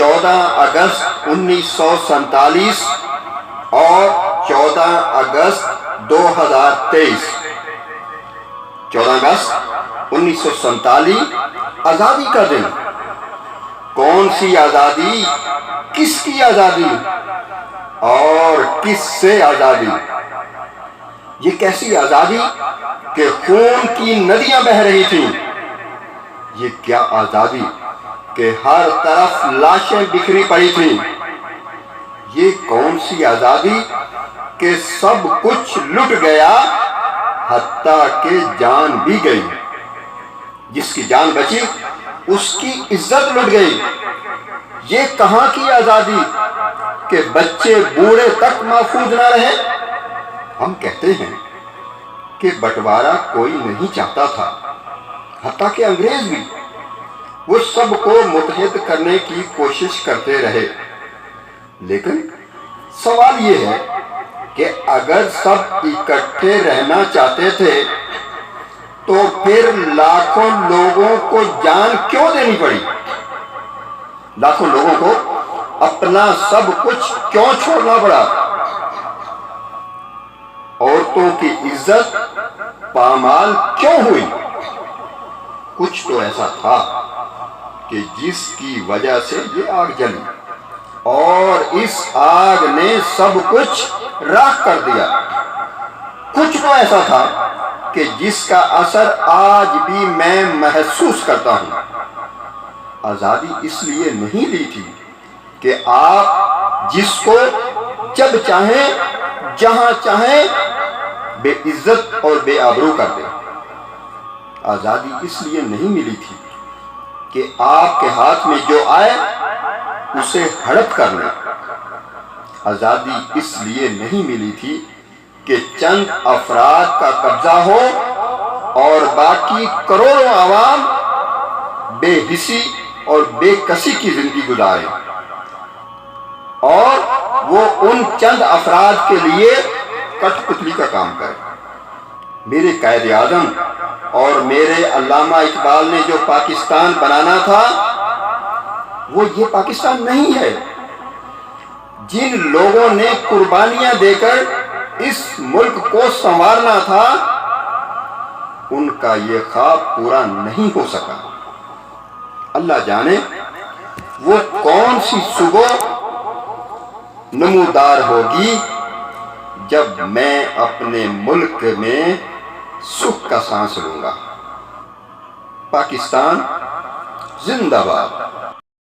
14 اگست 1947 اور 14 اگست 2023۔ 14 اگست 1947 آزادی کا دن۔ کون سی آزادی؟ کس کی آزادی؟ اور کس سے آزادی؟ یہ کیسی آزادی کہ خون کی ندیاں بہہ رہی تھیں؟ یہ کیا آزادی کہ ہر طرف لاشیں بکھری پڑی تھیں؟ یہ کون سی آزادی کہ سب کچھ لٹ گیا حتیٰ کہ جان بھی گئی؟ جس کی جان بچی اس کی عزت لٹ گئی۔ یہ کہاں کی آزادی کہ بچے بوڑھے تک محفوظ نہ رہے؟ ہم کہتے ہیں کہ بٹوارا کوئی نہیں چاہتا تھا، حتیٰ کہ انگریز بھی۔ وہ سب کو متحد کرنے کی کوشش کرتے رہے، لیکن سوال یہ ہے کہ اگر سب اکٹھے رہنا چاہتے تھے تو پھر لاکھوں لوگوں کو جان کیوں دینی پڑی؟ لاکھوں لوگوں کو اپنا سب کچھ کیوں چھوڑنا پڑا؟ عورتوں کی عزت پامال کیوں ہوئی؟ کچھ تو ایسا تھا کہ جس کی وجہ سے یہ آگ جلی، اور اس آگ نے سب کچھ راکھ کر دیا۔ کچھ تو ایسا تھا کہ جس کا اثر آج بھی میں محسوس کرتا ہوں۔ آزادی اس لیے نہیں لی تھی کہ آپ جس کو جب چاہیں جہاں چاہیں بے عزت اور بے آبرو کر دیں۔ آزادی اس لیے نہیں ملی تھی کہ آپ کے ہاتھ میں جو آئے اسے ہڑپ کر لیں۔ آزادی اس لیے نہیں ملی تھی کہ چند افراد کا قبضہ ہو اور باقی کروڑوں عوام بے حسی اور بے کسی کی زندگی گزارے، اور وہ ان چند افراد کے لیے کٹ پتلی کا کام کرے۔ میرے قائد اعظم اور میرے علامہ اقبال نے جو پاکستان بنانا تھا وہ یہ پاکستان نہیں ہے۔ جن لوگوں نے قربانیاں دے کر اس ملک کو سنوارنا تھا ان کا یہ خواب پورا نہیں ہو سکا۔ اللہ جانے وہ کون سی صبح نمودار ہوگی جب میں اپنے ملک میں سکھ کا سانس لوں گا۔ پاکستان زندہ باد۔